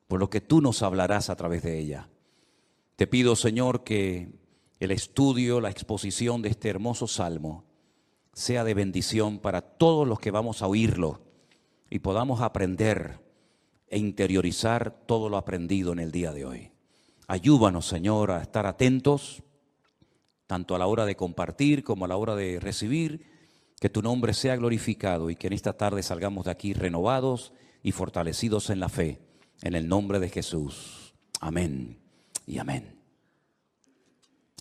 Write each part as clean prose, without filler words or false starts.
por lo que tú nos hablarás a través de ella. Te pido, Señor, que el estudio, la exposición de este hermoso salmo sea de bendición para todos los que vamos a oírlo y podamos aprender e interiorizar todo lo aprendido en el día de hoy. Ayúdanos, Señor, a estar atentos, tanto a la hora de compartir como a la hora de recibir, que tu nombre sea glorificado y que en esta tarde salgamos de aquí renovados y fortalecidos en la fe, en el nombre de Jesús. Amén y amén.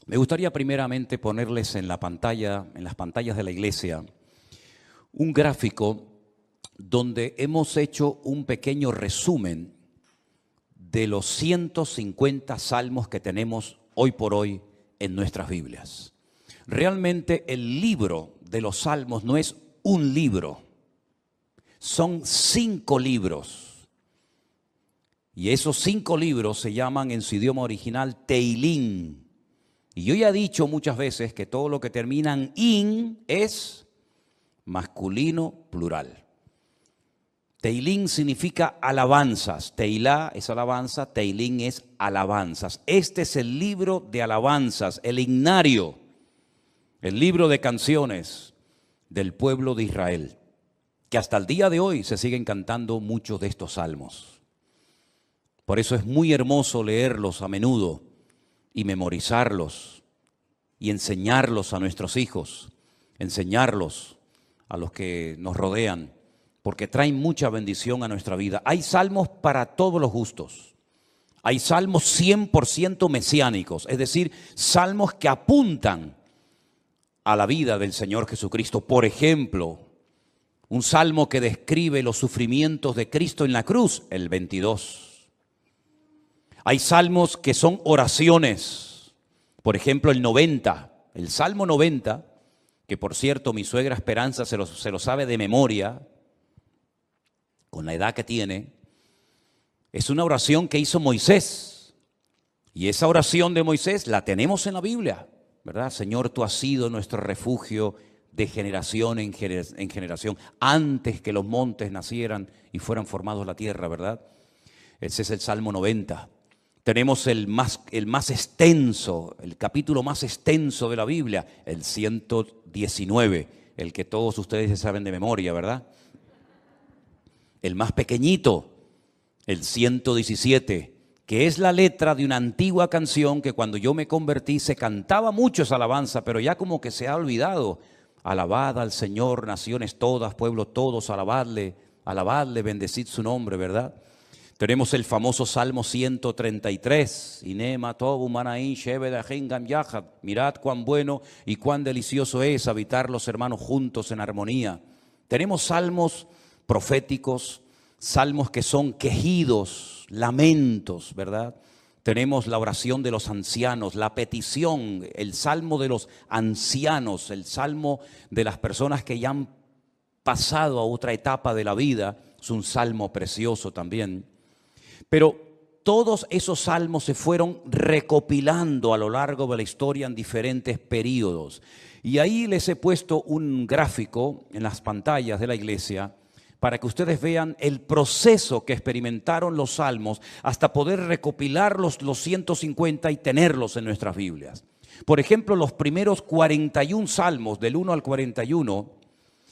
Me gustaría primeramente ponerles en la pantalla, en las pantallas de la iglesia, un gráfico donde hemos hecho un pequeño resumen de los 150 salmos que tenemos hoy por hoy en nuestras Biblias. Realmente el libro de los salmos no es un libro, son 5 libros. Y esos 5 libros se llaman en su idioma original Teilín. Y yo ya he dicho muchas veces que todo lo que termina en in es masculino plural. Teilín significa alabanzas. Teilá es alabanza, Teilín es alabanzas. Este es el libro de alabanzas, el himnario, el libro de canciones del pueblo de Israel, que hasta el día de hoy se siguen cantando muchos de estos salmos. Por eso es muy hermoso leerlos a menudo y memorizarlos y enseñarlos a nuestros hijos, enseñarlos a los que nos rodean, porque traen mucha bendición a nuestra vida. Hay salmos para todos los gustos. Hay salmos 100% mesiánicos, es decir, salmos que apuntan a la vida del Señor Jesucristo. Por ejemplo, un salmo que describe los sufrimientos de Cristo en la cruz, el 22. Hay salmos que son oraciones, por ejemplo el 90, el Salmo 90, que por cierto mi suegra Esperanza se lo sabe de memoria, con la edad que tiene, es una oración que hizo Moisés. Y esa oración de Moisés la tenemos en la Biblia, ¿verdad? Señor, tú has sido nuestro refugio de generación en generación, antes que los montes nacieran y fueran formados la tierra, ¿verdad? Ese es el Salmo 90. Tenemos el más extenso, el capítulo más extenso de la Biblia, el 119, el que todos ustedes saben de memoria, ¿verdad? El más pequeñito, el 117, que es la letra de una antigua canción que cuando yo me convertí se cantaba mucho esa alabanza, pero ya como que se ha olvidado. Alabad al Señor, naciones todas, pueblos todos, alabadle, bendecid su nombre, ¿verdad? Tenemos el famoso Salmo 133, mirad cuán bueno y cuán delicioso es habitar los hermanos juntos en armonía. Tenemos salmos proféticos, salmos que son quejidos, lamentos, ¿verdad? Tenemos la oración de los ancianos, la petición, el salmo de los ancianos, el salmo de las personas que ya han pasado a otra etapa de la vida, es un salmo precioso también. Pero todos esos salmos se fueron recopilando a lo largo de la historia en diferentes periodos. Y ahí les he puesto un gráfico en las pantallas de la iglesia para que ustedes vean el proceso que experimentaron los salmos hasta poder recopilar los 150 y tenerlos en nuestras Biblias. Por ejemplo, los primeros 41 salmos, del 1 al 41,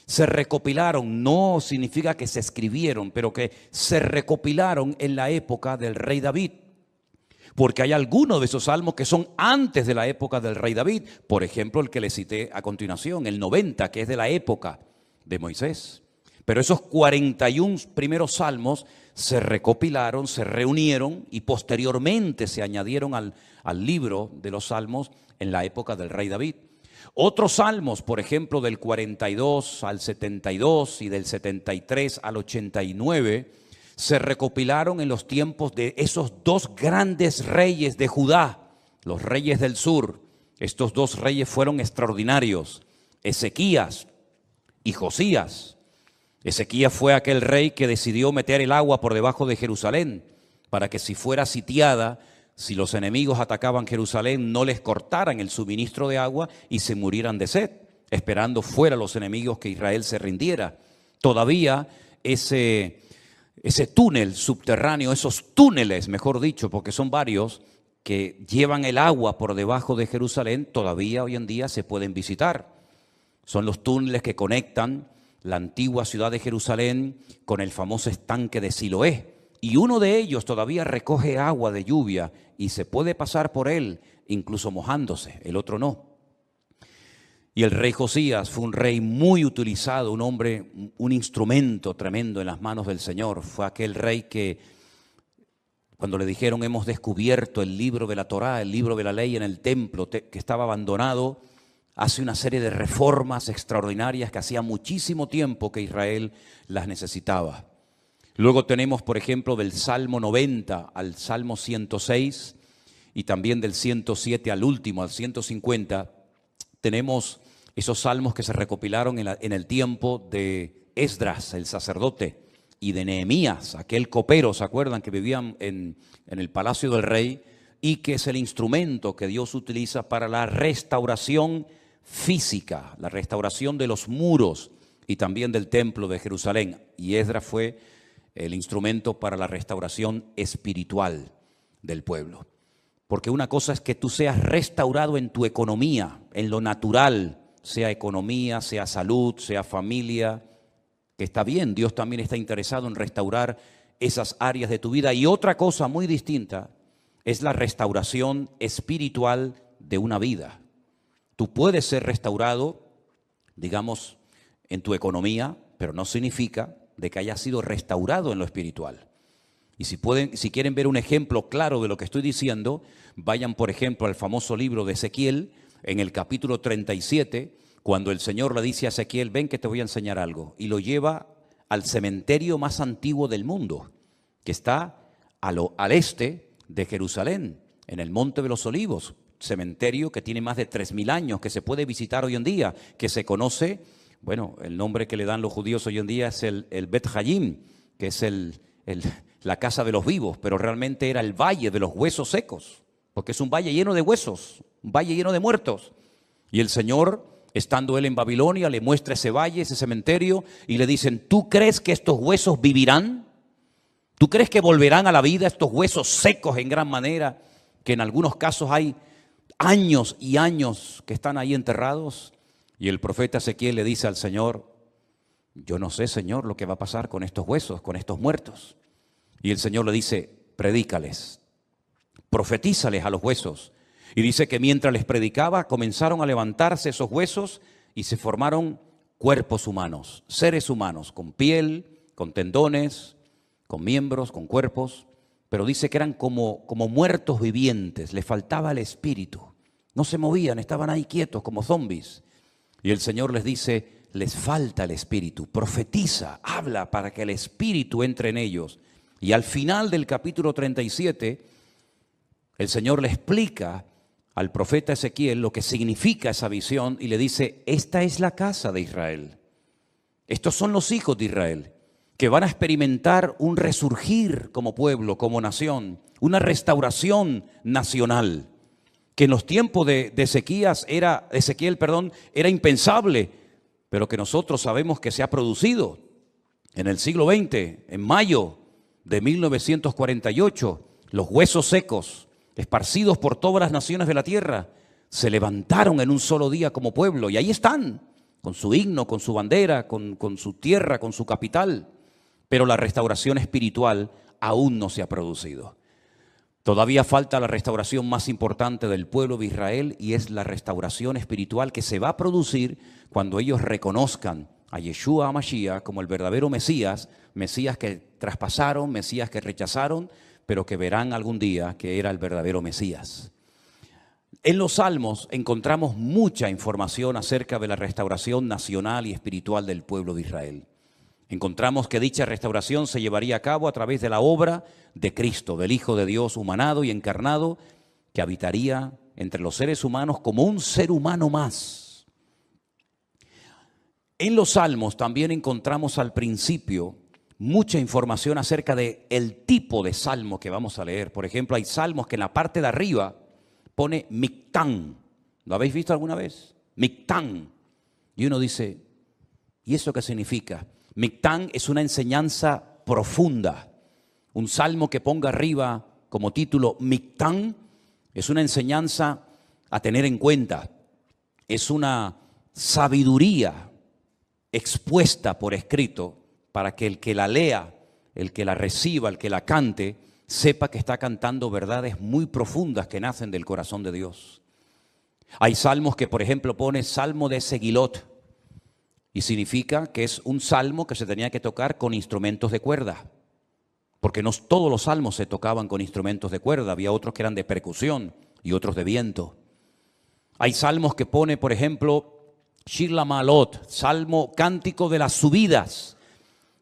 se recopilaron, no significa que se escribieron, pero que se recopilaron en la época del rey David. Porque hay algunos de esos salmos que son antes de la época del rey David. Por ejemplo, el que le cité a continuación, el 90, que es de la época de Moisés. Pero esos 41 primeros salmos se recopilaron, se reunieron y posteriormente se añadieron al libro de los salmos en la época del rey David. Otros salmos, por ejemplo, del 42 al 72 y del 73 al 89, se recopilaron en los tiempos de esos 2 grandes reyes de Judá, los reyes del sur. Estos 2 reyes fueron extraordinarios, Ezequías y Josías. Ezequías fue aquel rey que decidió meter el agua por debajo de Jerusalén para que si fuera sitiada, si los enemigos atacaban Jerusalén, no les cortaran el suministro de agua y se murieran de sed, esperando fuera los enemigos que Israel se rindiera. Todavía ese ese túnel subterráneo, esos túneles, mejor dicho, porque son varios, que llevan el agua por debajo de Jerusalén, todavía hoy en día se pueden visitar. Son los túneles que conectan la antigua ciudad de Jerusalén con el famoso estanque de Siloé. Y uno de ellos todavía recoge agua de lluvia y se puede pasar por él, incluso mojándose, el otro no. Y el rey Josías fue un rey muy utilizado, un hombre, un instrumento tremendo en las manos del Señor. Fue aquel rey que, cuando le dijeron hemos descubierto el libro de la Torá, el libro de la ley en el templo que estaba abandonado, hace una serie de reformas extraordinarias que hacía muchísimo tiempo que Israel las necesitaba. Luego tenemos, por ejemplo, del Salmo 90 al Salmo 106 y también del 107 al último, al 150, tenemos esos salmos que se recopilaron en el tiempo de Esdras, el sacerdote, y de Nehemías, aquel copero, ¿se acuerdan? Que vivían en el palacio del rey y que es el instrumento que Dios utiliza para la restauración física, la restauración de los muros y también del templo de Jerusalén. Y Esdras fue el instrumento para la restauración espiritual del pueblo. Porque una cosa es que tú seas restaurado en tu economía, en lo natural, sea economía, sea salud, sea familia, que está bien, Dios también está interesado en restaurar esas áreas de tu vida. Y otra cosa muy distinta es la restauración espiritual de una vida. Tú puedes ser restaurado, digamos, en tu economía, pero no significa de que hayas sido restaurado en lo espiritual. Y si quieren ver un ejemplo claro de lo que estoy diciendo, vayan, por ejemplo, al famoso libro de Ezequiel, en el capítulo 37, cuando el Señor le dice a Ezequiel, ven que te voy a enseñar algo, y lo lleva al cementerio más antiguo del mundo, que está al este de Jerusalén, en el Monte de los Olivos, cementerio que tiene más de 3000 años, que se puede visitar hoy en día, que se conoce, bueno, el nombre que le dan los judíos hoy en día es el Bet Hayim, que es la casa de los vivos, pero realmente era el valle de los huesos secos, porque es un valle lleno de huesos, un valle lleno de muertos. Y el Señor, estando él en Babilonia, le muestra ese valle, ese cementerio, y le dicen, ¿tú crees que estos huesos vivirán? ¿Tú crees que volverán a la vida estos huesos secos en gran manera, que en algunos casos hay años y años que están ahí enterrados? Y el profeta Ezequiel le dice al Señor, yo no sé, Señor, lo que va a pasar con estos huesos, con estos muertos. Y el Señor le dice, predícales, profetízales a los huesos. Y dice que mientras les predicaba, comenzaron a levantarse esos huesos y se formaron cuerpos humanos, seres humanos, con piel, con tendones, con miembros, con cuerpos. Pero dice que eran como muertos vivientes, les faltaba el espíritu. No se movían, estaban ahí quietos como zombies. Y el Señor les dice, les falta el espíritu, profetiza, habla para que el espíritu entre en ellos. Y al final del capítulo 37, el Señor le explica al profeta Ezequiel lo que significa esa visión y le dice, esta es la casa de Israel. Estos son los hijos de Israel que van a experimentar un resurgir como pueblo, como nación, una restauración nacional, que en los tiempos de Ezequiel era impensable, pero que nosotros sabemos que se ha producido en el siglo XX, en mayo de 1948, los huesos secos, esparcidos por todas las naciones de la tierra, se levantaron en un solo día como pueblo, y ahí están, con su himno, con su bandera, con su tierra, con su capital, pero la restauración espiritual aún no se ha producido. Todavía falta la restauración más importante del pueblo de Israel, y es la restauración espiritual que se va a producir cuando ellos reconozcan a Yeshua HaMashiach como el verdadero Mesías, Mesías que traspasaron, Mesías que rechazaron, pero que verán algún día que era el verdadero Mesías. En los Salmos encontramos mucha información acerca de la restauración nacional y espiritual del pueblo de Israel. Encontramos que dicha restauración se llevaría a cabo a través de la obra de Cristo, del Hijo de Dios humanado y encarnado, que habitaría entre los seres humanos como un ser humano más. En los Salmos también encontramos al principio mucha información acerca del tipo de salmo que vamos a leer. Por ejemplo, hay salmos que en la parte de arriba pone Mictán. ¿Lo habéis visto alguna vez? Mictán. Y uno dice, ¿y eso qué significa? Mictán es una enseñanza profunda. Un salmo que ponga arriba como título Mictán es una enseñanza a tener en cuenta. Es una sabiduría expuesta por escrito para que el que la lea, el que la reciba, el que la cante, sepa que está cantando verdades muy profundas que nacen del corazón de Dios. Hay salmos que, por ejemplo, pone Salmo de Segilot, y significa que es un salmo que se tenía que tocar con instrumentos de cuerda, porque no todos los salmos se tocaban con instrumentos de cuerda, había otros que eran de percusión y otros de viento. Hay salmos que pone, por ejemplo, Shir LaMa'alot, salmo cántico de las subidas,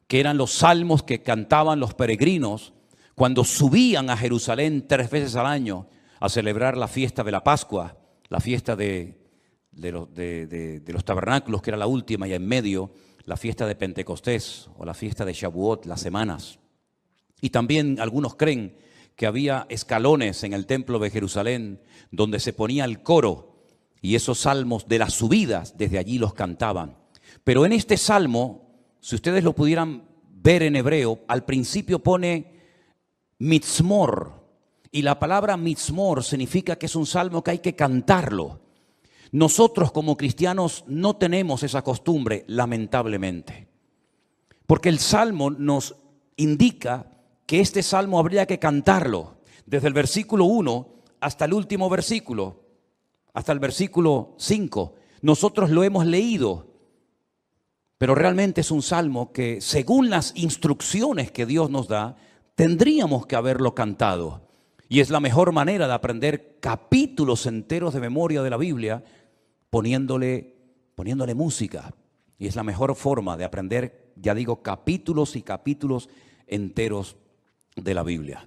que eran los salmos que cantaban los peregrinos cuando subían a Jerusalén 3 veces al año a celebrar la fiesta de la Pascua, la fiesta de los tabernáculos, que era la última, y en medio la fiesta de Pentecostés o la fiesta de Shavuot, las semanas. Y también algunos creen que había escalones en el templo de Jerusalén donde se ponía el coro, y esos salmos de las subidas desde allí los cantaban. Pero en este salmo, si ustedes lo pudieran ver en hebreo, al principio pone mitzmor, y la palabra mitzmor significa que es un salmo que hay que cantarlo. Nosotros como cristianos no tenemos esa costumbre, lamentablemente, porque el salmo nos indica que este salmo habría que cantarlo desde el versículo 1 hasta el último versículo, hasta el versículo 5. Nosotros lo hemos leído, pero realmente es un salmo que, según las instrucciones que Dios nos da, tendríamos que haberlo cantado. Y es la mejor manera de aprender capítulos enteros de memoria de la Biblia, poniéndole música. Y es la mejor forma de aprender, ya digo, capítulos y capítulos enteros de la Biblia.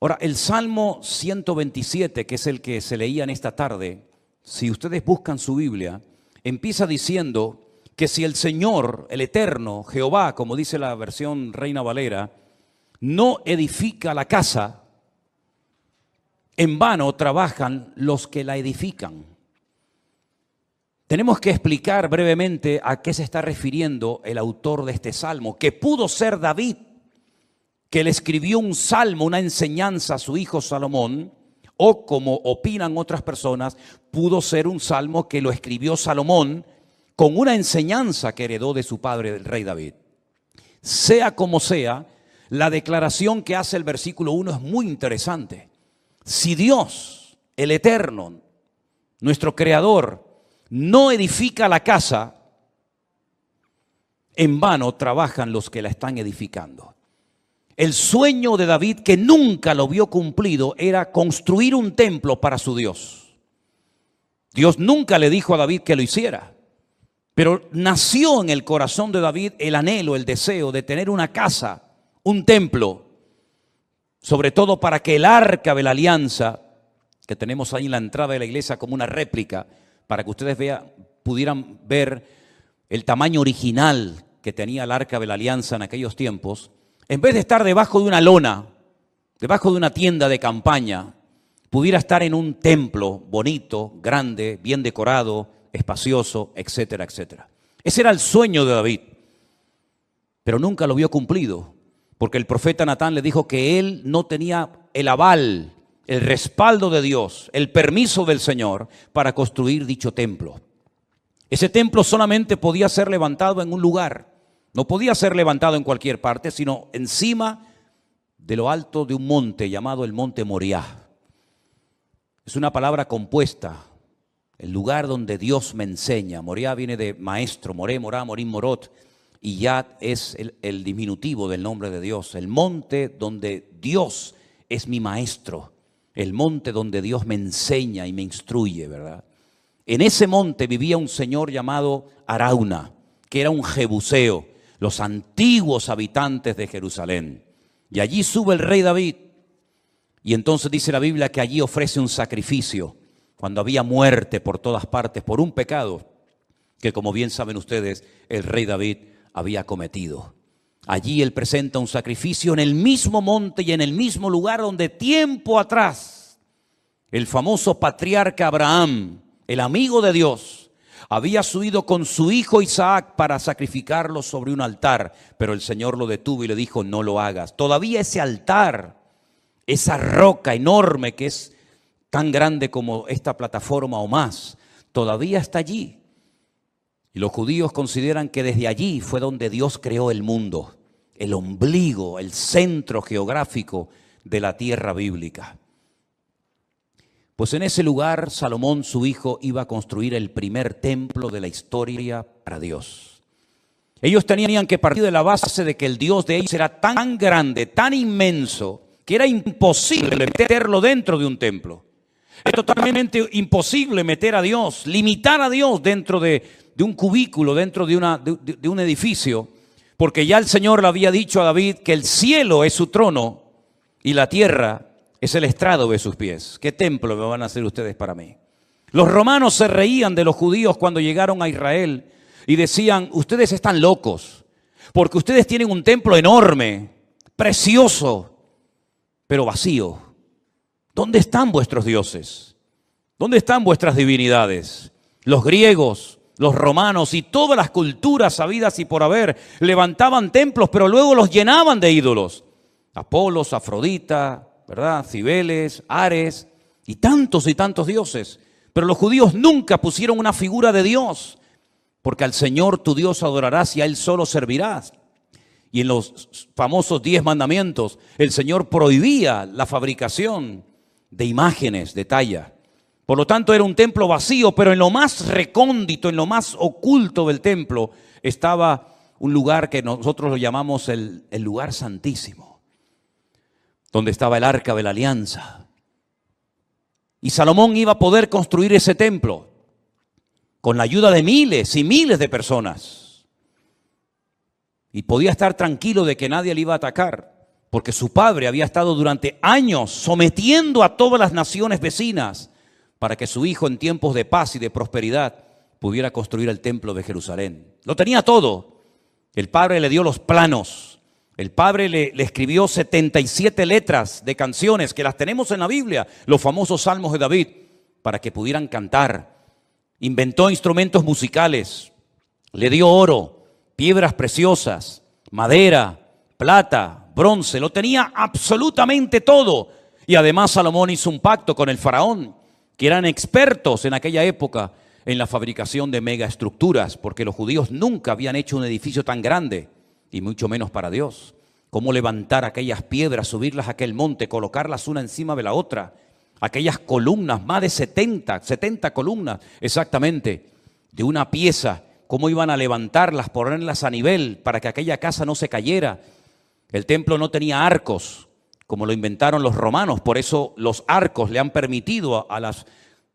Ahora, el Salmo 127, que es el que se leía en esta tarde, si ustedes buscan su Biblia, empieza diciendo que si el Señor, el Eterno, Jehová, como dice la versión Reina Valera, no edifica la casa, en vano trabajan los que la edifican. Tenemos que explicar brevemente a qué se está refiriendo el autor de este salmo, que pudo ser David, que le escribió un salmo, una enseñanza a su hijo Salomón, o como opinan otras personas, pudo ser un salmo que lo escribió Salomón con una enseñanza que heredó de su padre, el rey David. Sea como sea, la declaración que hace el versículo 1 es muy interesante. Si Dios, el Eterno, nuestro Creador, no edifica la casa, en vano trabajan los que la están edificando. El sueño de David, que nunca lo vio cumplido, era construir un templo para su Dios. Dios nunca le dijo a David que lo hiciera, pero nació en el corazón de David el anhelo, el deseo de tener una casa, un templo, sobre todo para que el arca de la alianza, que tenemos ahí en la entrada de la iglesia como una réplica, para que ustedes pudieran ver el tamaño original que tenía el arca de la alianza en aquellos tiempos, en vez de estar debajo de una lona, debajo de una tienda de campaña, pudiera estar en un templo bonito, grande, bien decorado, espacioso, etcétera, etcétera. Ese era el sueño de David, pero nunca lo vio cumplido, porque el profeta Natán le dijo que él no tenía el aval, el respaldo de Dios, el permiso del Señor para construir dicho templo. Ese templo solamente podía ser levantado en un lugar, no podía ser levantado en cualquier parte, sino encima de lo alto de un monte llamado el monte Moriah. Es una palabra compuesta, el lugar donde Dios me enseña. Moriah viene de maestro, Moré, Morá, Morim, Morot, y Yad es el diminutivo del nombre de Dios. El monte donde Dios es mi maestro, el monte donde Dios me enseña y me instruye, ¿verdad? En ese monte vivía un señor llamado Arauna, que era un jebuseo, los antiguos habitantes de Jerusalén. Y allí sube el rey David, y entonces dice la Biblia que allí ofrece un sacrificio, cuando había muerte por todas partes, por un pecado que, como bien saben ustedes, el rey David había cometido. Allí él presenta un sacrificio en el mismo monte y en el mismo lugar donde tiempo atrás el famoso patriarca Abraham, el amigo de Dios, había subido con su hijo Isaac para sacrificarlo sobre un altar, pero el Señor lo detuvo y le dijo, no lo hagas. Todavía ese altar, esa roca enorme que es tan grande como esta plataforma o más, todavía está allí. Y los judíos consideran que desde allí fue donde Dios creó el mundo, el ombligo, el centro geográfico de la tierra bíblica. Pues en ese lugar Salomón, su hijo, iba a construir el primer templo de la historia para Dios. Ellos tenían que partir de la base de que el Dios de ellos era tan grande, tan inmenso, que era imposible meterlo dentro de un templo. Es totalmente imposible meter a Dios, limitar a Dios dentro de un cubículo, dentro de un edificio, porque ya el Señor le había dicho a David que el cielo es su trono y la tierra es el estrado de sus pies. ¿Qué templo me van a hacer ustedes para mí? Los romanos se reían de los judíos cuando llegaron a Israel y decían, ustedes están locos, porque ustedes tienen un templo enorme, precioso, pero vacío. ¿Dónde están vuestros dioses? ¿Dónde están vuestras divinidades? Los griegos, los romanos y todas las culturas habidas y por haber levantaban templos, pero luego los llenaban de ídolos. Apolos, Afrodita, ¿verdad? Cibeles, Ares y tantos dioses. Pero los judíos nunca pusieron una figura de Dios, porque al Señor tu Dios adorarás y a Él solo servirás. Y en los famosos 10 mandamientos, el Señor prohibía la fabricación de imágenes de talla. Por lo tanto, era un templo vacío, pero en lo más recóndito, en lo más oculto del templo, estaba un lugar que nosotros lo llamamos el lugar santísimo, donde estaba el arca de la alianza. Y Salomón iba a poder construir ese templo con la ayuda de miles y miles de personas. Y podía estar tranquilo de que nadie le iba a atacar, porque su padre había estado durante años sometiendo a todas las naciones vecinas para que su hijo en tiempos de paz y de prosperidad pudiera construir el templo de Jerusalén. Lo tenía todo. El padre le dio los planos. El padre le escribió 77 letras de canciones que las tenemos en la Biblia, los famosos salmos de David, para que pudieran cantar. Inventó instrumentos musicales, le dio oro, piedras preciosas, madera, plata, bronce, lo tenía absolutamente todo. Y además Salomón hizo un pacto con el faraón, que eran expertos en aquella época en la fabricación de megaestructuras, porque los judíos nunca habían hecho un edificio tan grande, y mucho menos para Dios. Cómo levantar aquellas piedras, subirlas a aquel monte, colocarlas una encima de la otra, aquellas columnas, más de 70 columnas exactamente, de una pieza, cómo iban a levantarlas, ponerlas a nivel para que aquella casa no se cayera. El templo no tenía arcos, como lo inventaron los romanos, por eso los arcos le han permitido a las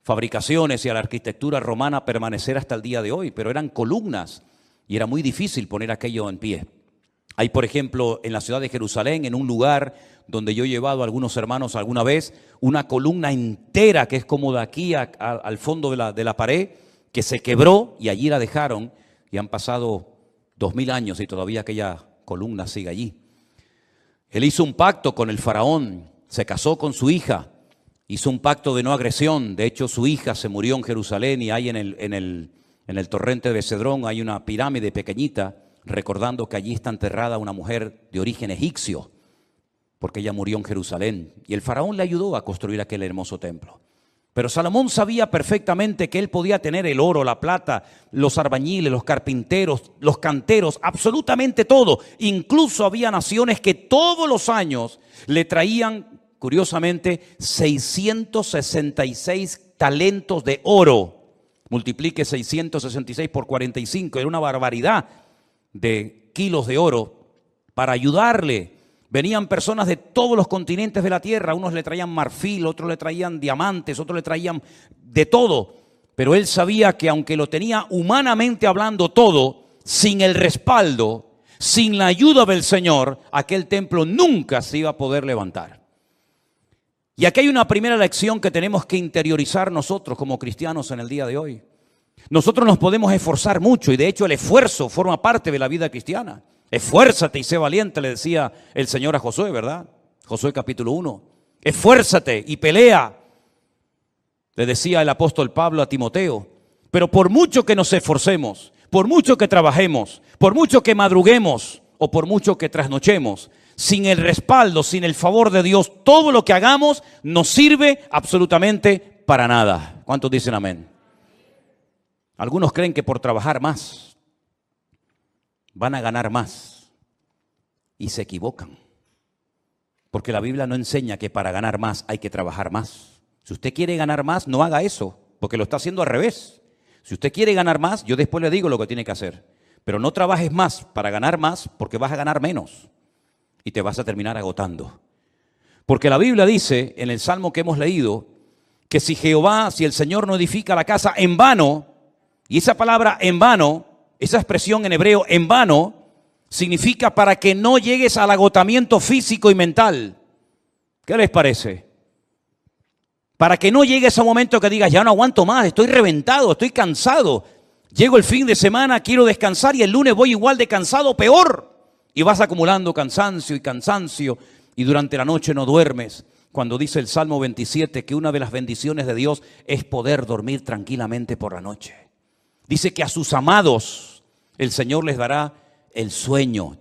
fabricaciones y a la arquitectura romana permanecer hasta el día de hoy, pero eran columnas y era muy difícil poner aquello en pie. Hay, por ejemplo, en la ciudad de Jerusalén, en un lugar donde yo he llevado a algunos hermanos alguna vez, una columna entera que es como de aquí al fondo de la pared, que se quebró y allí la dejaron y han pasado 2000 años y todavía aquella columna sigue allí. Él hizo un pacto con el faraón, se casó con su hija, hizo un pacto de no agresión. De hecho, su hija se murió en Jerusalén y hay en el torrente de Cedrón hay una pirámide pequeñita, recordando que allí está enterrada una mujer de origen egipcio, porque ella murió en Jerusalén. Y el faraón le ayudó a construir aquel hermoso templo. Pero Salomón sabía perfectamente que él podía tener el oro, la plata, los albañiles, los carpinteros, los canteros, absolutamente todo. Incluso había naciones que todos los años le traían, curiosamente, 666 talentos de oro. Multiplique 666 por 45, era una barbaridad de kilos de oro para ayudarle. Venían personas de todos los continentes de la tierra, unos le traían marfil, otros le traían diamantes, otros le traían de todo. Pero él sabía que aunque lo tenía humanamente hablando todo, sin el respaldo, sin la ayuda del Señor, aquel templo nunca se iba a poder levantar. Y aquí hay una primera lección que tenemos que interiorizar nosotros como cristianos en el día de hoy. Nosotros nos podemos esforzar mucho y de hecho el esfuerzo forma parte de la vida cristiana. Esfuérzate y sé valiente, le decía el Señor a Josué, ¿verdad? Josué capítulo 1. Esfuérzate y pelea, le decía el apóstol Pablo a Timoteo. Pero por mucho que nos esforcemos, por mucho que trabajemos, por mucho que madruguemos o por mucho que trasnochemos, sin el respaldo, sin el favor de Dios, todo lo que hagamos nos sirve absolutamente para nada. ¿Cuántos dicen amén? Algunos creen que por trabajar más van a ganar más y se equivocan. Porque la Biblia no enseña que para ganar más hay que trabajar más. Si usted quiere ganar más, no haga eso, porque lo está haciendo al revés. Si usted quiere ganar más, yo después le digo lo que tiene que hacer. Pero no trabajes más para ganar más, porque vas a ganar menos y te vas a terminar agotando. Porque la Biblia dice, en el Salmo que hemos leído, que si el Señor no edifica la casa, en vano, y esa palabra en vano, esa expresión en hebreo en vano, significa para que no llegues al agotamiento físico y mental. ¿Qué les parece? Para que no llegues a un momento que digas, ya no aguanto más, estoy reventado, estoy cansado. Llego el fin de semana, quiero descansar y el lunes voy igual de cansado, peor. Y vas acumulando cansancio y durante la noche no duermes. Cuando dice el Salmo 27 que una de las bendiciones de Dios es poder dormir tranquilamente por la noche. Dice que a sus amados el Señor les dará el sueño.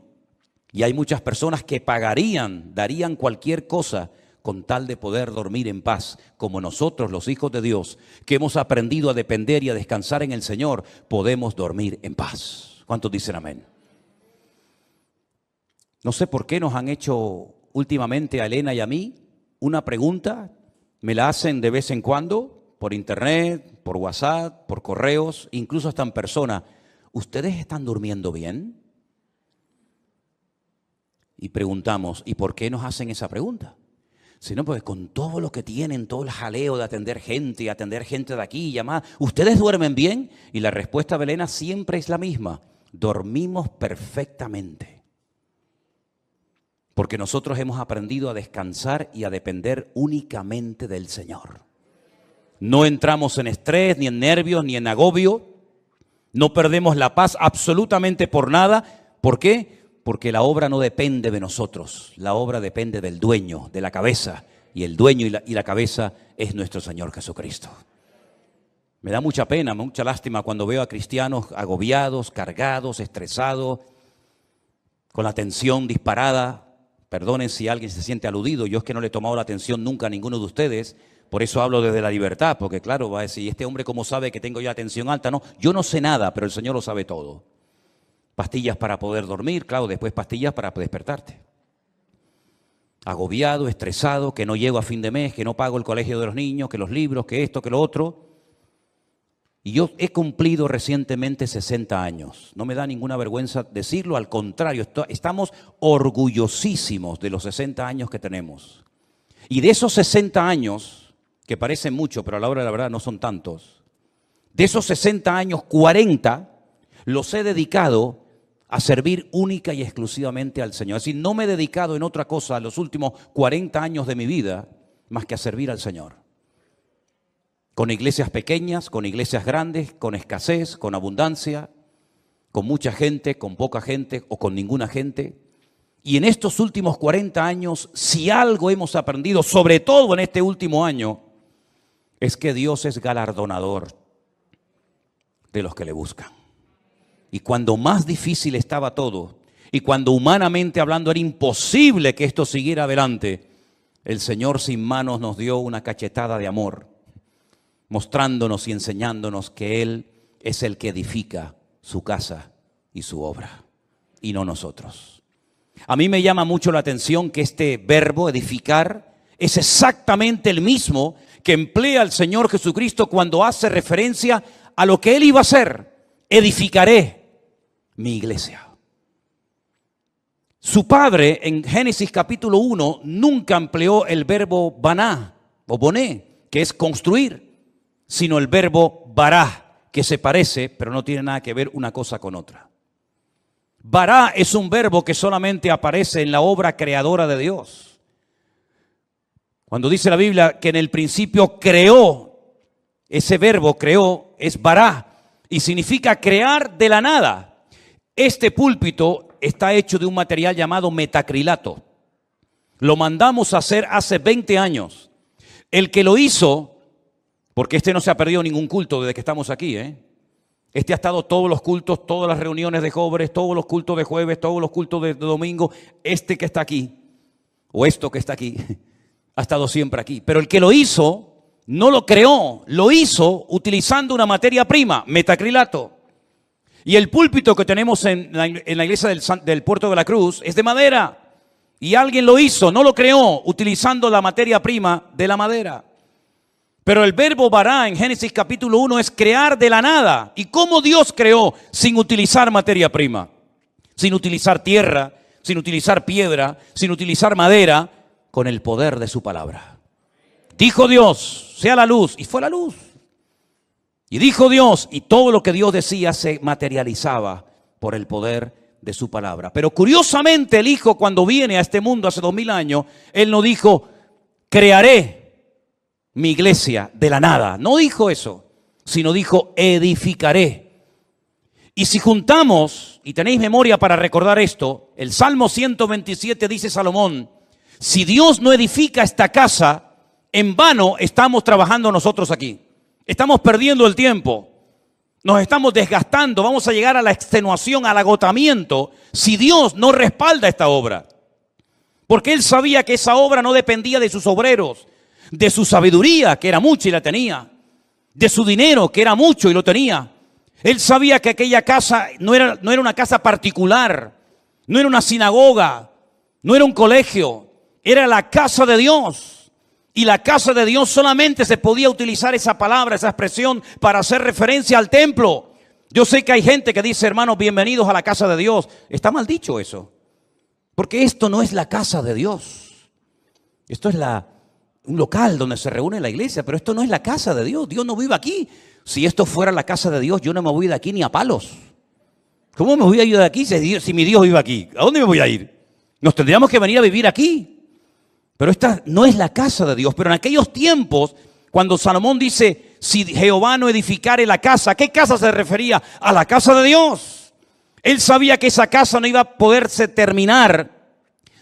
Y hay muchas personas que darían cualquier cosa con tal de poder dormir en paz, como nosotros, los hijos de Dios, que hemos aprendido a depender y a descansar en el Señor, podemos dormir en paz. ¿Cuántos dicen amén? No sé por qué nos han hecho últimamente a Elena y a mí una pregunta, me la hacen de vez en cuando, por internet, por WhatsApp, por correos, incluso hasta en persona. ¿Ustedes están durmiendo bien? Y preguntamos, ¿y por qué nos hacen esa pregunta? Sino pues con todo lo que tienen, todo el jaleo de atender gente de aquí y llamar, ¿ustedes duermen bien? Y la respuesta de Elena siempre es la misma, dormimos perfectamente. Porque nosotros hemos aprendido a descansar y a depender únicamente del Señor. No entramos en estrés, ni en nervios, ni en agobio. No perdemos la paz absolutamente por nada. ¿Por qué? Porque la obra no depende de nosotros, la obra depende del dueño, de la cabeza, y el dueño y la cabeza es nuestro Señor Jesucristo. Me da mucha pena, mucha lástima cuando veo a cristianos agobiados, cargados, estresados, con la tensión disparada. Perdonen si alguien se siente aludido, yo es que no le he tomado la atención nunca a ninguno de ustedes, por eso hablo desde la libertad, porque claro, va a decir, ¿este hombre cómo sabe que tengo yo la tensión alta? No, yo no sé nada, pero el Señor lo sabe todo. Pastillas para poder dormir, claro, después pastillas para despertarte. Agobiado, estresado, que no llego a fin de mes, que no pago el colegio de los niños, que los libros, que esto, que lo otro. Y yo he cumplido recientemente 60 años. No me da ninguna vergüenza decirlo, al contrario, estamos orgullosísimos de los 60 años que tenemos. Y de esos 60 años, que parecen mucho, pero a la hora de la verdad no son tantos, de esos 60 años, 40 los he dedicado a servir única y exclusivamente al Señor. Es decir, no me he dedicado en otra cosa los últimos 40 años de mi vida más que a servir al Señor. Con iglesias pequeñas, con iglesias grandes, con escasez, con abundancia, con mucha gente, con poca gente o con ninguna gente. Y en estos últimos 40 años, si algo hemos aprendido, sobre todo en este último año, es que Dios es galardonador de los que le buscan. Y cuando más difícil estaba todo, y cuando humanamente hablando era imposible que esto siguiera adelante, el Señor sin manos nos dio una cachetada de amor, mostrándonos y enseñándonos que Él es el que edifica su casa y su obra, y no nosotros. A mí me llama mucho la atención que este verbo, edificar, es exactamente el mismo que emplea el Señor Jesucristo cuando hace referencia a lo que Él iba a hacer. Edificaré mi iglesia. Su padre en Génesis capítulo 1 nunca empleó el verbo baná o boné, que es construir, sino el verbo bará, que se parece, pero no tiene nada que ver una cosa con otra. Bará es un verbo que solamente aparece en la obra creadora de Dios. Cuando dice la Biblia que en el principio creó, ese verbo creó es bará y significa crear de la nada. Este púlpito está hecho de un material llamado metacrilato. Lo mandamos a hacer hace 20 años. El que lo hizo Porque este no se ha perdido ningún culto desde que estamos aquí, ¿eh? Este ha estado todos los cultos, todas las reuniones de jóvenes, todos los cultos de jueves, todos los cultos de domingo. Este que está aquí, o esto que está aquí, ha estado siempre aquí. Pero el que lo hizo, no lo creó, lo hizo utilizando una materia prima, metacrilato. Y el púlpito que tenemos en la iglesia del Puerto de la Cruz es de madera. Y alguien lo hizo, no lo creó, utilizando la materia prima de la madera. Pero el verbo bara en Génesis capítulo 1 es crear de la nada. ¿Y cómo Dios creó sin utilizar materia prima? Sin utilizar tierra, sin utilizar piedra, sin utilizar madera, con el poder de su palabra. Dijo Dios, sea la luz, y fue la luz. Y dijo Dios, y todo lo que Dios decía se materializaba por el poder de su palabra. Pero curiosamente el Hijo, cuando viene a este mundo hace 2000 años, Él no dijo, crearé mi iglesia de la nada. No dijo eso, sino dijo, edificaré. Y si juntamos, y tenéis memoria para recordar esto, el Salmo 127 dice Salomón, si Dios no edifica esta casa, en vano estamos trabajando nosotros aquí. Estamos perdiendo el tiempo, nos estamos desgastando, vamos a llegar a la extenuación, al agotamiento, si Dios no respalda esta obra. Porque Él sabía que esa obra no dependía de sus obreros, de su sabiduría, que era mucha y la tenía, de su dinero, que era mucho y lo tenía. Él sabía que aquella casa no era una casa particular, no era una sinagoga, no era un colegio, era la casa de Dios. Y la casa de Dios solamente se podía utilizar esa palabra, esa expresión, para hacer referencia al templo. Yo sé que hay gente que dice, hermanos, bienvenidos a la casa de Dios. Está mal dicho eso, porque esto no es la casa de Dios. Esto es un local donde se reúne la iglesia, pero esto no es la casa de Dios. Dios no vive aquí. Si esto fuera la casa de Dios, yo no me voy de aquí ni a palos. ¿Cómo me voy a ir de aquí si mi Dios vive aquí? ¿A dónde me voy a ir? Nos tendríamos que venir a vivir aquí. Pero esta no es la casa de Dios. Pero en aquellos tiempos, cuando Salomón dice, si Jehová no edificare la casa, ¿a qué casa se refería? A la casa de Dios. Él sabía que esa casa no iba a poderse terminar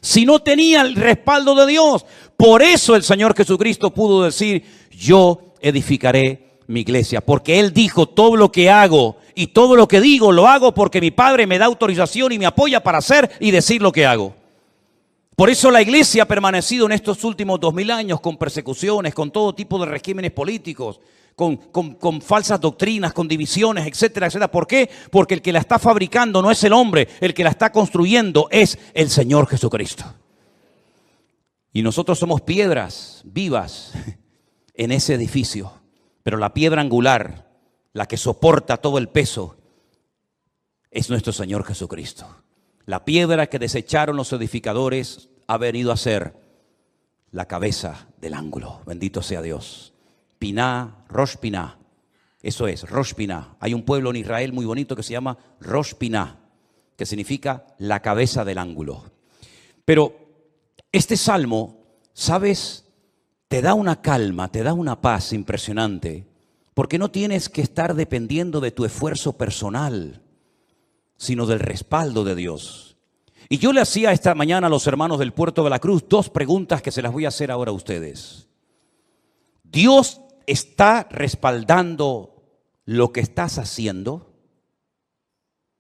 si no tenía el respaldo de Dios. Por eso el Señor Jesucristo pudo decir, yo edificaré mi iglesia. Porque Él dijo, todo lo que hago y todo lo que digo, lo hago porque mi Padre me da autorización y me apoya para hacer y decir lo que hago. Por eso la iglesia ha permanecido en estos últimos 2000 años con persecuciones, con todo tipo de regímenes políticos, con falsas doctrinas, con divisiones, etcétera, etcétera. ¿Por qué? Porque el que la está fabricando no es el hombre, el que la está construyendo es el Señor Jesucristo. Y nosotros somos piedras vivas en ese edificio, pero la piedra angular, la que soporta todo el peso, es nuestro Señor Jesucristo. La piedra que desecharon los edificadores ha venido a ser la cabeza del ángulo. Bendito sea Dios. Piná, Rosh Piná. Eso es, Rosh Piná. Hay un pueblo en Israel muy bonito que se llama Rosh Piná, que significa la cabeza del ángulo. Pero este salmo, ¿sabes? Te da una calma, te da una paz impresionante, porque no tienes que estar dependiendo de tu esfuerzo personal, sino del respaldo de Dios. Y yo le hacía esta mañana a los hermanos del Puerto de la Cruz 2 preguntas que se las voy a hacer ahora a ustedes. ¿Dios está respaldando lo que estás haciendo?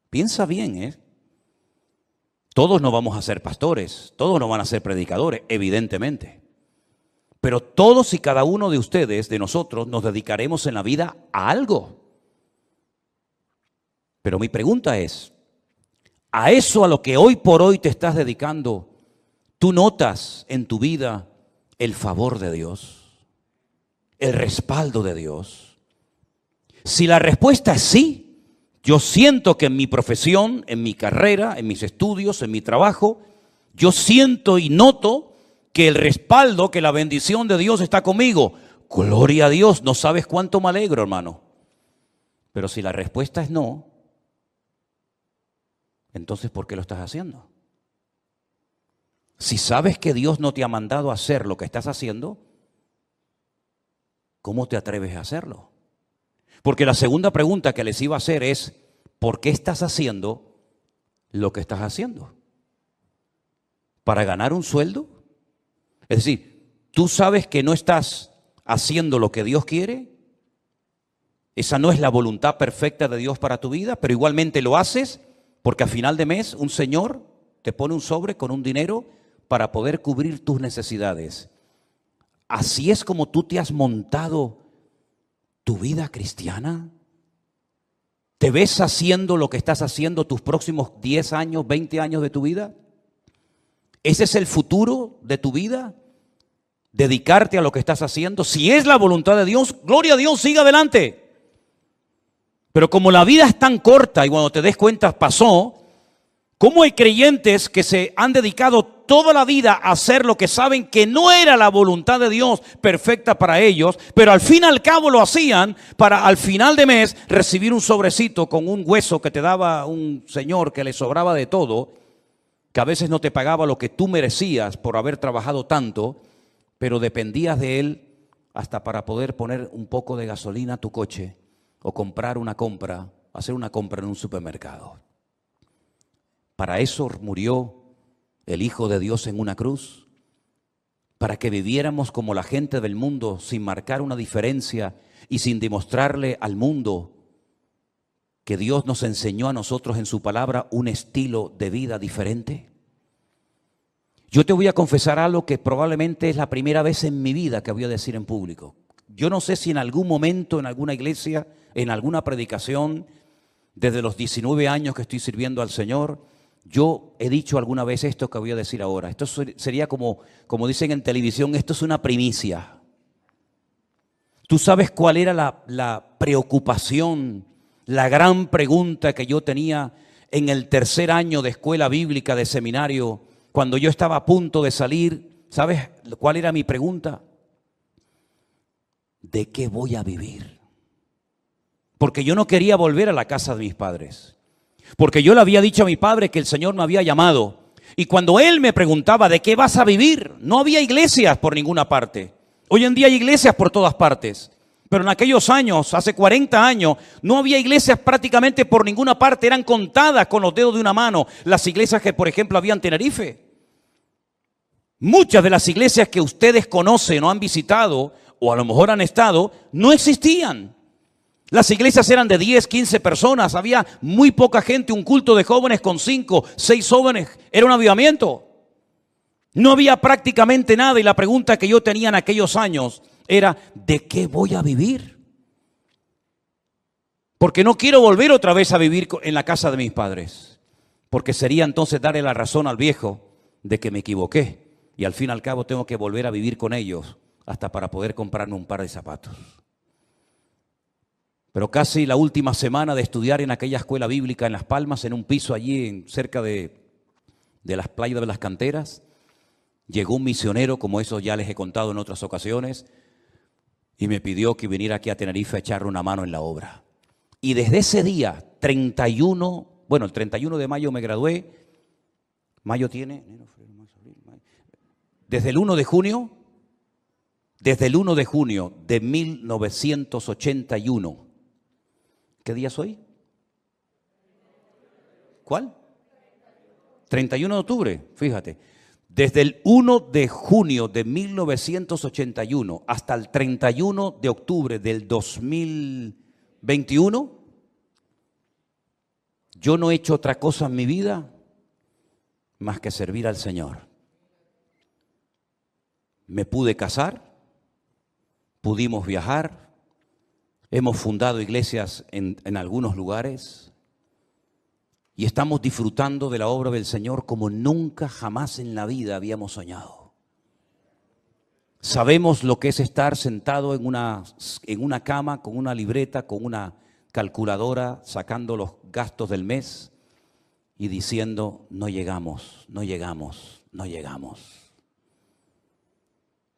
Piensa bien, ¿eh? Todos no vamos a ser pastores, todos no van a ser predicadores, evidentemente. Pero todos y cada uno de ustedes, de nosotros, nos dedicaremos en la vida a algo. Pero mi pregunta es, ¿a eso a lo que hoy por hoy te estás dedicando, tú notas en tu vida el favor de Dios, el respaldo de Dios? Si la respuesta es sí, yo siento que en mi profesión, en mi carrera, en mis estudios, en mi trabajo, yo siento y noto que el respaldo, que la bendición de Dios está conmigo. Gloria a Dios, no sabes cuánto me alegro, hermano. Pero si la respuesta es no, entonces ¿por qué lo estás haciendo? Si sabes que Dios no te ha mandado a hacer lo que estás haciendo, ¿cómo te atreves a hacerlo? Porque la segunda pregunta que les iba a hacer es, ¿por qué estás haciendo lo que estás haciendo? ¿Para ganar un sueldo? Es decir, ¿tú sabes que no estás haciendo lo que Dios quiere? Esa no es la voluntad perfecta de Dios para tu vida, pero igualmente lo haces porque a final de mes un señor te pone un sobre con un dinero para poder cubrir tus necesidades. ¿Así es como tú te has montado tu vida cristiana? ¿Te ves haciendo lo que estás haciendo tus próximos 10 años, 20 años de tu vida? ¿Ese es el futuro de tu vida? ¿Dedicarte a lo que estás haciendo? Si es la voluntad de Dios, gloria a Dios, siga adelante. Pero como la vida es tan corta y cuando te des cuenta pasó, ¿cómo hay creyentes que se han dedicado toda la vida a hacer lo que saben que no era la voluntad de Dios perfecta para ellos, pero al fin y al cabo lo hacían para al final de mes recibir un sobrecito con un hueso que te daba un señor que le sobraba de todo, que a veces no te pagaba lo que tú merecías por haber trabajado tanto, pero dependías de él hasta para poder poner un poco de gasolina a tu coche o comprar una compra, hacer una compra en un supermercado? Para eso murió el Hijo de Dios en una cruz, para que viviéramos como la gente del mundo, sin marcar una diferencia y sin demostrarle al mundo que Dios nos enseñó a nosotros en su palabra un estilo de vida diferente. Yo te voy a confesar algo que probablemente es la primera vez en mi vida que voy a decir en público. Yo no sé si en algún momento, en alguna iglesia, en alguna predicación, desde los 19 años que estoy sirviendo al Señor, yo he dicho alguna vez esto que voy a decir ahora. Esto sería como dicen en televisión, esto es una primicia. ¿Tú sabes cuál era la preocupación, la gran pregunta que yo tenía en el tercer año de escuela bíblica, de seminario, cuando yo estaba a punto de salir? ¿Sabes cuál era mi pregunta? ¿De qué voy a vivir? Porque yo no quería volver a la casa de mis padres. Porque yo le había dicho a mi padre que el Señor me había llamado. Y cuando él me preguntaba, ¿de qué vas a vivir? No había iglesias por ninguna parte. Hoy en día hay iglesias por todas partes. Pero en aquellos años, hace 40 años, no había iglesias prácticamente por ninguna parte. Eran contadas con los dedos de una mano las iglesias que, por ejemplo, había en Tenerife. Muchas de las iglesias que ustedes conocen o han visitado, o a lo mejor han estado, no existían. Las iglesias eran de 10, 15 personas, había muy poca gente, un culto de jóvenes con 5, 6 jóvenes, era un avivamiento. No había prácticamente nada y la pregunta que yo tenía en aquellos años era, ¿de qué voy a vivir? Porque no quiero volver otra vez a vivir en la casa de mis padres, porque sería entonces darle la razón al viejo de que me equivoqué y al fin y al cabo tengo que volver a vivir con ellos hasta para poder comprarme un par de zapatos. Pero casi la última semana de estudiar en aquella escuela bíblica en Las Palmas, en un piso allí cerca de las playas de las canteras, llegó un misionero, como eso ya les he contado en otras ocasiones, y me pidió que viniera aquí a Tenerife a echarle una mano en la obra. Y desde ese día, el 31 de mayo me gradué, mayo tiene, desde el 1 de junio de 1981, ¿qué día es hoy? ¿Cuál? 31 de octubre, fíjate. Desde el 1 de junio de 1981 hasta el 31 de octubre del 2021, yo no he hecho otra cosa en mi vida más que servir al Señor. Me pude casar, pudimos viajar, hemos fundado iglesias en algunos lugares y estamos disfrutando de la obra del Señor como nunca jamás en la vida habíamos soñado. Sabemos lo que es estar sentado en una cama con una libreta, con una calculadora, sacando los gastos del mes y diciendo, no llegamos, no llegamos, no llegamos.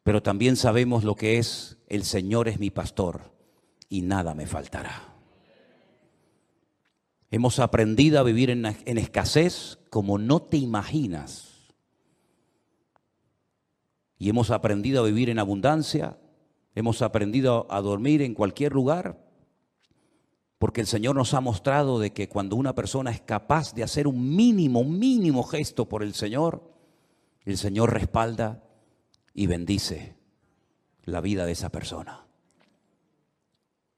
Pero también sabemos lo que es, el Señor es mi pastor y nada me faltará. Hemos aprendido a vivir en escasez como no te imaginas. Y hemos aprendido a vivir en abundancia, hemos aprendido a dormir en cualquier lugar, porque el Señor nos ha mostrado de que cuando una persona es capaz de hacer un mínimo gesto por el Señor respalda y bendice la vida de esa persona.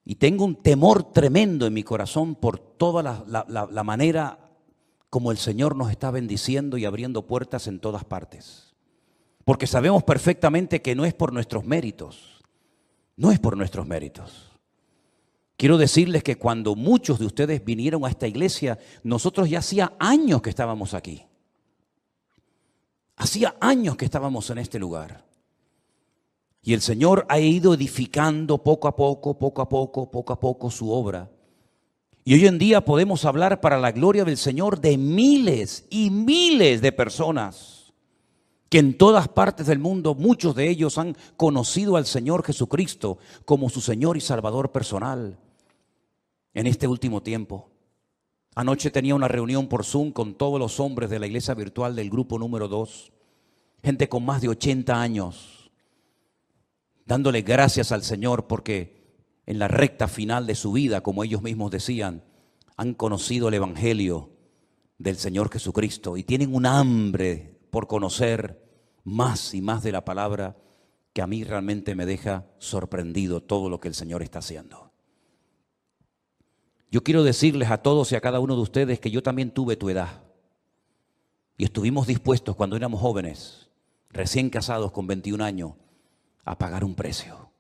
Y tengo un temor tremendo en mi corazón por toda la manera como el Señor nos está bendiciendo y abriendo puertas en todas partes. Porque sabemos perfectamente que no es por nuestros méritos. No es por nuestros méritos. Quiero decirles que cuando muchos de ustedes vinieron a esta iglesia, nosotros ya hacía años que estábamos aquí. Hacía años que estábamos en este lugar. Y el Señor ha ido edificando poco a poco su obra. Y hoy en día podemos hablar para la gloria del Señor de miles y miles de personas que en todas partes del mundo, muchos de ellos han conocido al Señor Jesucristo como su Señor y Salvador personal en este último tiempo. Anoche tenía una reunión por Zoom con todos los hombres de la iglesia virtual del grupo número 2, gente con más de 80 años, dándole gracias al Señor porque en la recta final de su vida, como ellos mismos decían, han conocido el Evangelio del Señor Jesucristo y tienen un hambre por conocer más y más de la palabra que a mí realmente me deja sorprendido todo lo que el Señor está haciendo. Yo quiero decirles a todos y a cada uno de ustedes que yo también tuve tu edad y estuvimos dispuestos cuando éramos jóvenes, recién casados con 21 años, a pagar un precio.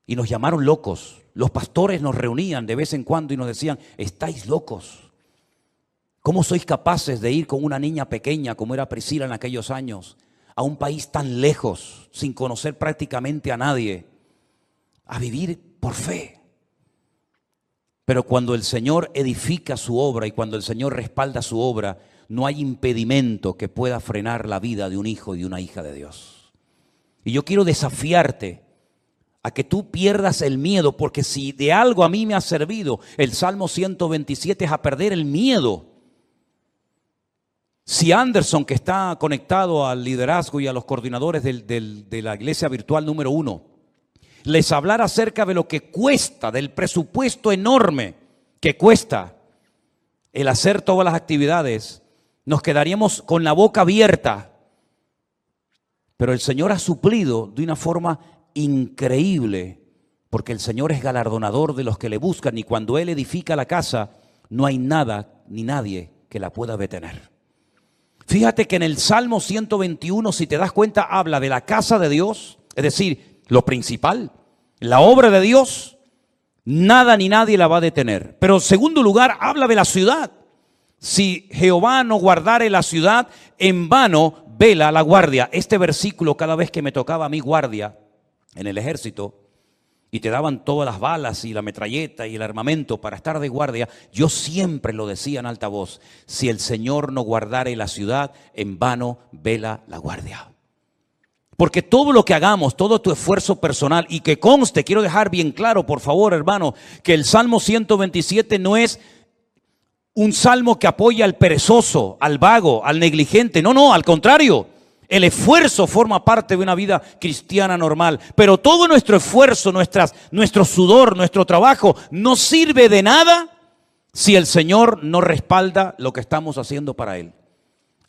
Y nos llamaron locos. Los pastores nos reunían de vez en cuando y nos decían, estáis locos. ¿Cómo sois capaces de ir con una niña pequeña como era Priscila en aquellos años a un país tan lejos, sin conocer prácticamente a nadie, a vivir por fe? Pero cuando el Señor edifica su obra y cuando el Señor respalda su obra, no hay impedimento que pueda frenar la vida de un hijo y de una hija de Dios. Y yo quiero desafiarte a que tú pierdas el miedo, porque si de algo a mí me ha servido el Salmo 127 es a perder el miedo. Si Anderson, que está conectado al liderazgo y a los coordinadores de la iglesia virtual número 1, les hablara acerca de lo que cuesta, del presupuesto enorme que cuesta el hacer todas las actividades, nos quedaríamos con la boca abierta. Pero el Señor ha suplido de una forma increíble, porque el Señor es galardonador de los que le buscan y cuando Él edifica la casa, no hay nada ni nadie que la pueda detener. Fíjate que en el Salmo 121, si te das cuenta, habla de la casa de Dios, es decir, lo principal, la obra de Dios, nada ni nadie la va a detener. Pero en segundo lugar, habla de la ciudad. Si Jehová no guardare la ciudad, en vano vela la guardia. Este versículo, cada vez que me tocaba a mí guardia en el ejército y te daban todas las balas y la metralleta y el armamento para estar de guardia, yo siempre lo decía en alta voz: si el Señor no guardare la ciudad, en vano vela la guardia. Porque todo lo que hagamos, todo tu esfuerzo personal, y que conste, quiero dejar bien claro, por favor, hermano, que el Salmo 127 no es un salmo que apoya al perezoso, al vago, al negligente. No, al contrario. El esfuerzo forma parte de una vida cristiana normal. Pero todo nuestro esfuerzo, nuestro sudor, nuestro trabajo, no sirve de nada si el Señor no respalda lo que estamos haciendo para Él.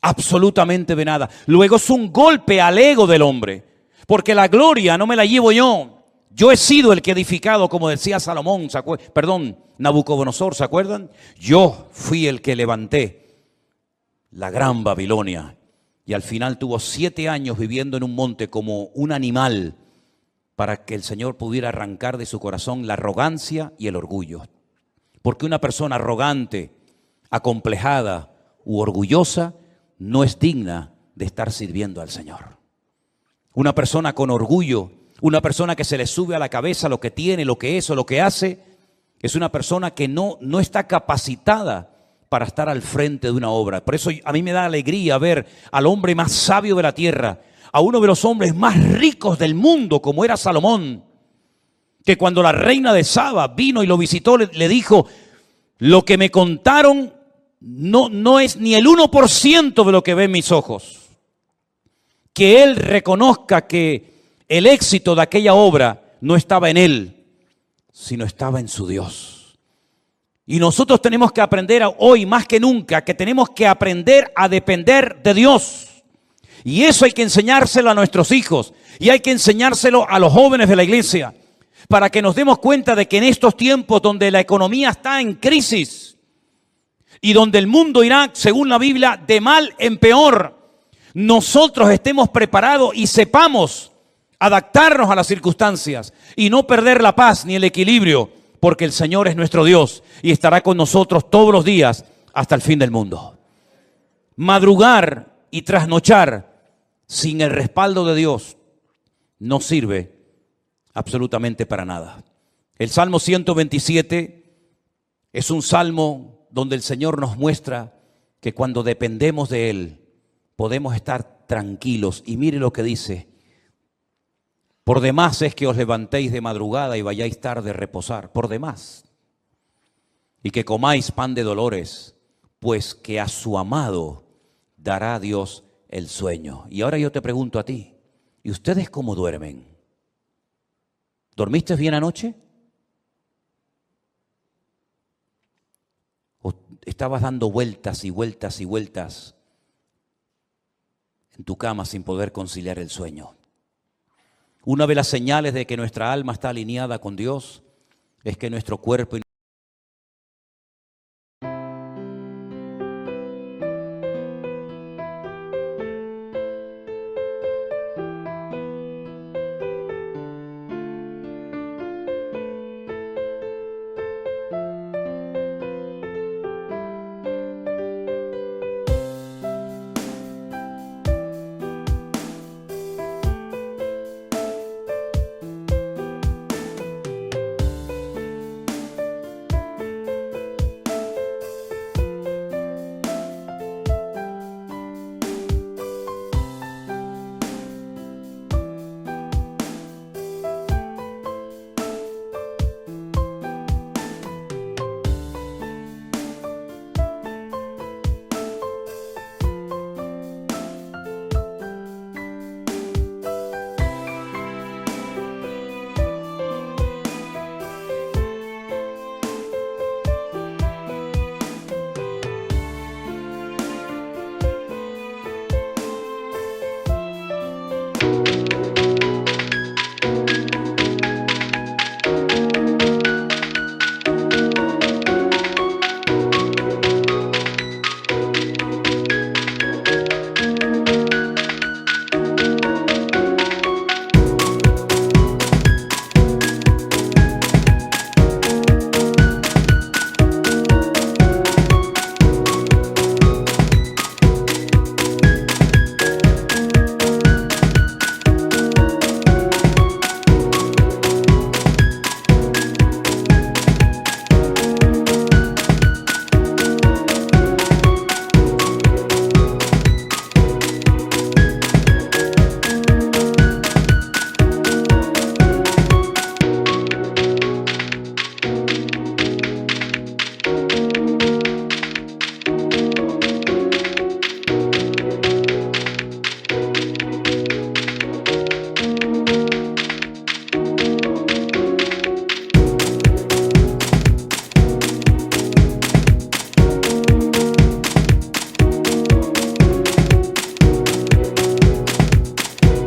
Absolutamente de nada. Luego es un golpe al ego del hombre, porque la gloria no me la llevo yo. Yo he sido el que he edificado, como decía Salomón, Nabucodonosor, ¿se acuerdan? Yo fui el que levanté la gran Babilonia y al final tuvo 7 años viviendo en un monte como un animal para que el Señor pudiera arrancar de su corazón la arrogancia y el orgullo. Porque una persona arrogante, acomplejada u orgullosa no es digna de estar sirviendo al Señor. Una persona con orgullo, una persona que se le sube a la cabeza lo que tiene, lo que es o lo que hace, es una persona que no está capacitada para estar al frente de una obra. Por eso a mí me da alegría ver al hombre más sabio de la tierra, a uno de los hombres más ricos del mundo, como era Salomón, que cuando la reina de Saba vino y lo visitó, le dijo: lo que me contaron no es ni el 1% de lo que ven mis ojos. Que él reconozca que el éxito de aquella obra no estaba en él, sino estaba en su Dios. Y nosotros tenemos que aprender hoy más que nunca que tenemos que aprender a depender de Dios. Y eso hay que enseñárselo a nuestros hijos y hay que enseñárselo a los jóvenes de la iglesia. para que nos demos cuenta de que en estos tiempos donde la economía está en crisis y donde el mundo irá, según la Biblia, de mal en peor, nosotros estemos preparados y sepamos adaptarnos a las circunstancias y no perder la paz ni el equilibrio, porque el Señor es nuestro Dios y estará con nosotros todos los días hasta el fin del mundo. Madrugar y trasnochar sin el respaldo de Dios no sirve absolutamente para nada. El Salmo 127 es un salmo donde el Señor nos muestra que cuando dependemos de Él podemos estar tranquilos. Y mire lo que dice: por demás es que os levantéis de madrugada y vayáis tarde a reposar, por demás. Y que comáis pan de dolores, pues que a su amado dará Dios el sueño. Y ahora yo te pregunto a ti, ¿y ustedes cómo duermen? ¿Dormiste bien anoche? ¿O estabas dando vueltas y vueltas y vueltas en tu cama sin poder conciliar el sueño? Una de las señales de que nuestra alma está alineada con Dios es que nuestro cuerpo y